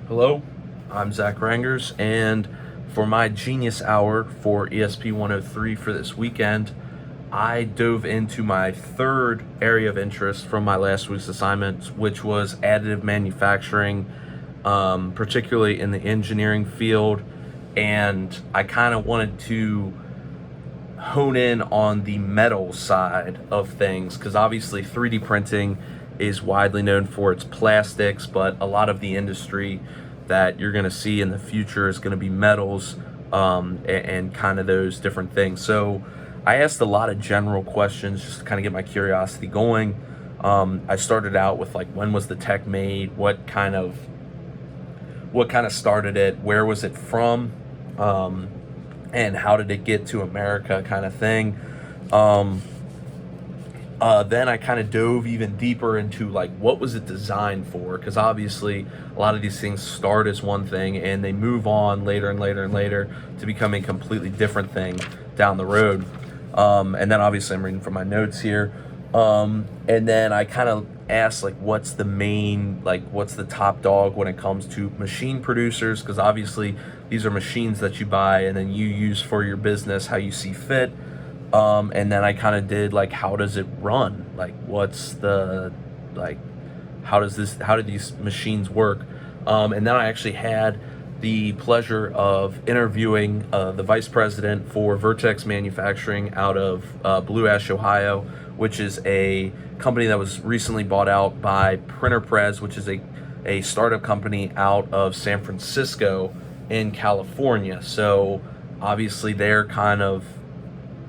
Hello, I'm Zach Rangers, and for my Genius Hour for ESP 103 for this weekend, I dove into my third area of interest from my last week's assignment, which was additive manufacturing, particularly in the engineering field. And I kind of wanted to hone in on the metal side of things because obviously 3D printing is widely known for its plastics, but a lot of the industry that you're going to see in the future is going to be metals, and kind of those different things. So I asked a lot of general questions just to kind of get my curiosity going. I started out with like, when was the tech made? What kind of started it? Where was it from? And how did it get to America, kind of thing. Then I kind of dove even deeper into like, what was it designed for? Because obviously a lot of these things start as one thing and they move on later and later and later to become a completely different thing down the road. And then obviously I'm reading from my notes here. And then I kind of asked like, what's the top dog when it comes to machine producers? Because obviously these are machines that you buy and then you use for your business how you see fit. And then I kind of did like, how does it run? Like, how do these machines work? And then I actually had the pleasure of interviewing the vice president for Vertex Manufacturing out of Blue Ash, Ohio, which is a company that was recently bought out by Printerprez, which is a startup company out of San Francisco in California. So obviously they're kind of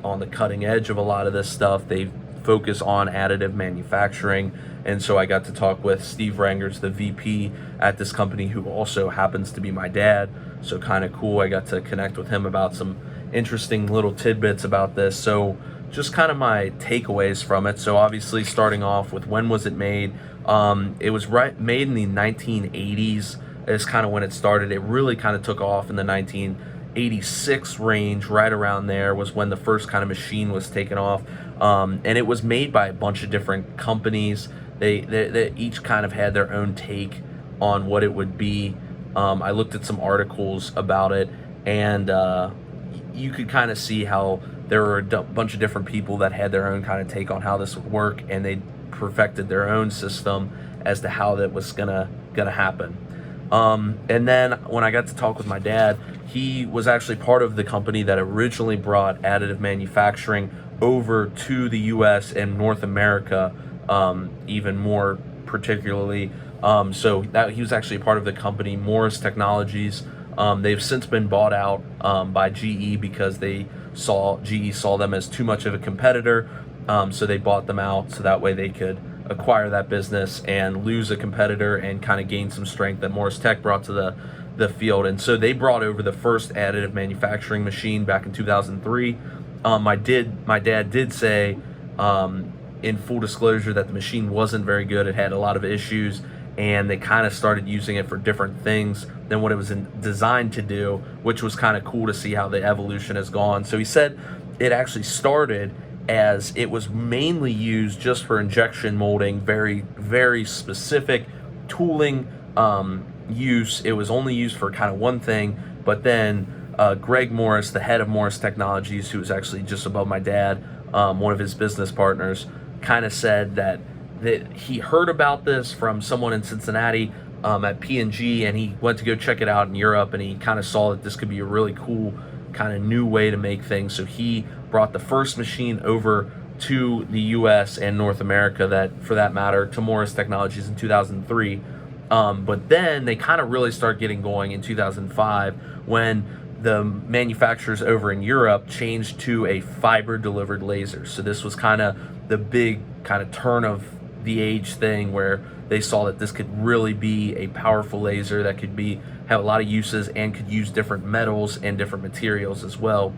on the cutting edge of a lot of this stuff. They focus on additive manufacturing. And so I got to talk with Steve Rangers, the VP at this company, who also happens to be my dad. So kind of cool. I got to connect with him about some interesting little tidbits about this. So just kind of my takeaways from it. So obviously starting off with, when was it made? It was made in the 1980s is kind of when it started. It really kind of took off in the 1986 range. Right around there was when the first kind of machine was taken off. And it was made by a bunch of different companies. They each kind of had their own take on what it would be. I looked at some articles about it, and you could kind of see how there were a bunch of different people that had their own kind of take on how this would work, and they perfected their own system as to how that was gonna happen. And then when I got to talk with my dad, he was actually part of the company that originally brought additive manufacturing over to the US and North America, even more particularly. So that he was actually part of the company Morris Technologies. They've since been bought out by GE because GE saw them as too much of a competitor. So they bought them out so that way they could acquire that business and lose a competitor and kind of gain some strength that Morris Tech brought to the field. And so they brought over the first additive manufacturing machine back in 2003. My dad did say, in full disclosure, that the machine wasn't very good. It had a lot of issues, and they kind of started using it for different things than what it was designed to do, which was kind of cool to see how the evolution has gone. So he said it actually started as it was mainly used just for injection molding, very, very specific tooling use. It was only used for kind of one thing, but then Greg Morris, the head of Morris Technologies, who was actually just above my dad, one of his business partners, kind of said that he heard about this from someone in Cincinnati at P&G, and he went to go check it out in Europe, and he kind of saw that this could be a really cool kind of new way to make things. So he brought the first machine over to the US and North America, that for that matter, to Morris Technologies in 2003. But then they kind of really start getting going in 2005 when the manufacturers over in Europe changed to a fiber delivered laser. So this was kind of the big kind of turn of the age thing where they saw that this could really be a powerful laser that could have a lot of uses and could use different metals and different materials as well.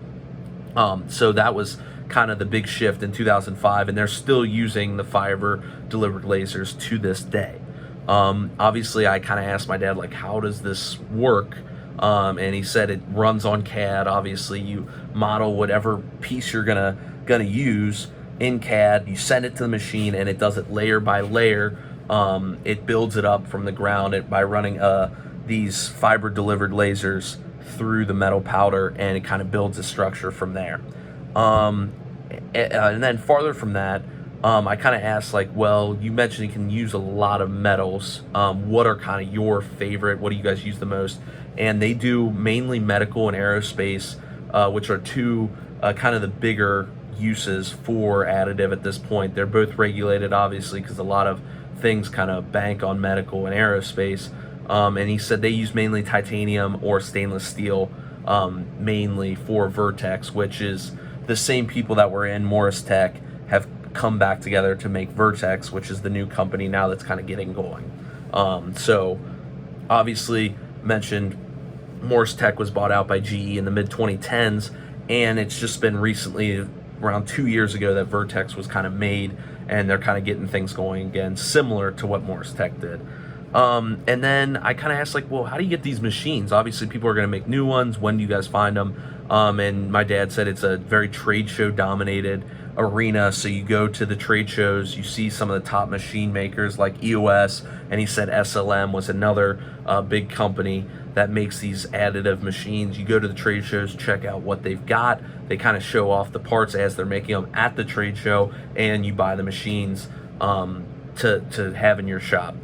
So that was kind of the big shift in 2005, and they're still using the fiber delivered lasers to this day. Obviously I kind of asked my dad, like, how does this work? And he said it runs on CAD. Obviously you model whatever piece you're gonna use in CAD, you send it to the machine, and it does it layer by layer. It builds it up from the ground by running these fiber delivered lasers through the metal powder, and it kind of builds a structure from there. Um, and then farther from that, I kind of asked, like, well, you mentioned you can use a lot of metals. What are kind of your favorite? What do you guys use the most? And they do mainly medical and aerospace, which are two kind of the bigger uses for additive at this point. They're both regulated, obviously, because a lot of things kind of bank on medical and aerospace. And he said they use mainly titanium or stainless steel, mainly for Vertex, which is the same people that were in Morris Tech have come back together to make Vertex, which is the new company now that's kind of getting going. So obviously mentioned Morris Tech was bought out by GE in the mid 2010s, and it's just been recently, around 2 years ago, that Vertex was kind of made, and they're kind of getting things going again, similar to what Morris Tech did. And then I kind of asked, like, well, how do you get these machines? Obviously, people are going to make new ones. When do you guys find them? And my dad said it's a very trade show dominated arena. So you go to the trade shows, you see some of the top machine makers like EOS, and he said SLM was another big company that makes these additive machines. You go to the trade shows, check out what they've got. They kind of show off the parts as they're making them at the trade show, and you buy the machines to have in your shop.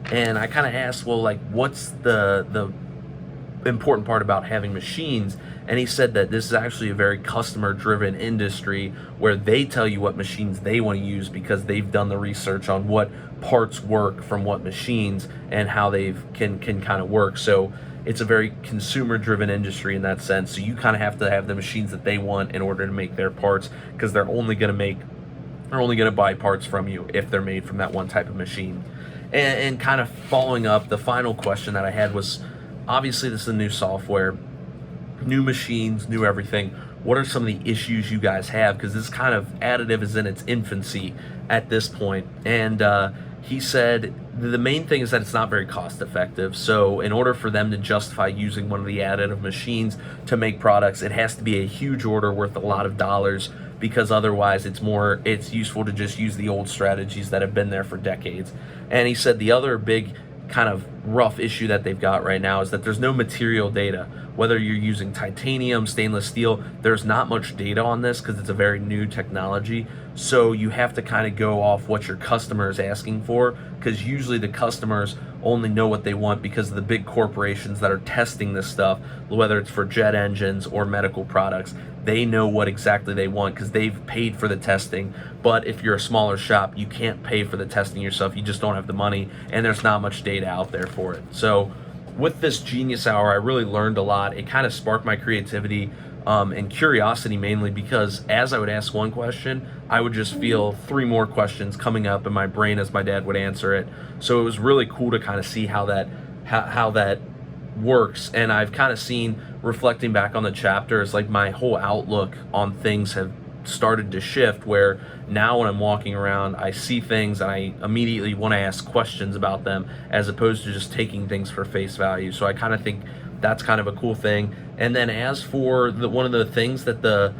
And I kind of asked, well, like, what's the important part about having machines? And he said that this is actually a very customer-driven industry where they tell you what machines they want to use because they've done the research on what parts work from what machines and how they can kind of work. So it's a very consumer-driven industry in that sense. So you kind of have to have the machines that they want in order to make their parts, because they're only going to buy parts from you if they're made from that one type of machine. And kind of following up, the final question that I had was, obviously this is a new software, new machines, new everything. What are some of the issues you guys have? Because this kind of additive is in its infancy at this point. And he said the main thing is that it's not very cost effective. So in order for them to justify using one of the additive machines to make products, it has to be a huge order worth a lot of dollars, because otherwise it's useful to just use the old strategies that have been there for decades. And he said the other big kind of rough issue that they've got right now is that there's no material data. Whether you're using titanium, stainless steel, there's not much data on this because it's a very new technology. So you have to kind of go off what your customer is asking for, because usually the customers only know what they want because of the big corporations that are testing this stuff, whether it's for jet engines or medical products. They know what exactly they want because they've paid for the testing. But if you're a smaller shop, you can't pay for the testing yourself. You just don't have the money, and there's not much data out there for it. So with this Genius Hour, I really learned a lot. It kind of sparked my creativity and curiosity, mainly because as I would ask one question, I would just feel 3 more questions coming up in my brain as my dad would answer it. So it was really cool to kind of see how that works. And I've kind of seen, reflecting back on the chapters, like my whole outlook on things have started to shift, where now when I'm walking around, I see things and I immediately want to ask questions about them as opposed to just taking things for face value. So I kind of think that's kind of a cool thing. And then as for one of the things that the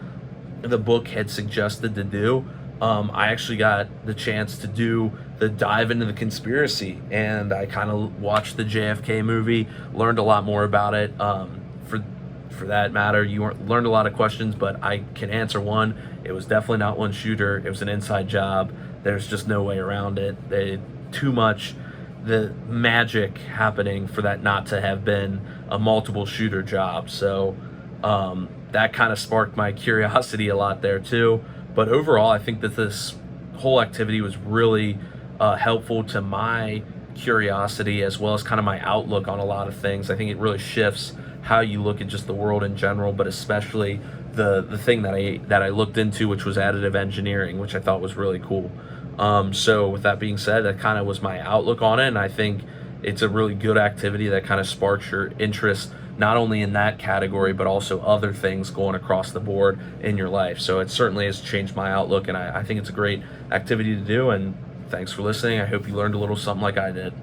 book had suggested to do, I actually got the chance to do the dive into the conspiracy, and I kind of watched the JFK movie, learned a lot more about it. For that matter, you learned a lot of questions, but I can answer one. It was definitely not one shooter. It was an inside job. There's just no way around it. Too much the magic happening for that not to have been a multiple shooter job. So that kind of sparked my curiosity a lot there too. But overall, I think that this whole activity was really helpful to my curiosity as well as kind of my outlook on a lot of things. I think it really shifts how you look at just the world in general, but especially the thing that I looked into, which was additive engineering, which I thought was really cool. So with that being said, that kind of was my outlook on it, and I think it's a really good activity that kind of sparks your interest not only in that category but also other things going across the board in your life. So it certainly has changed my outlook, and I think it's a great activity to do. And thanks for listening. I hope you learned a little something like I did.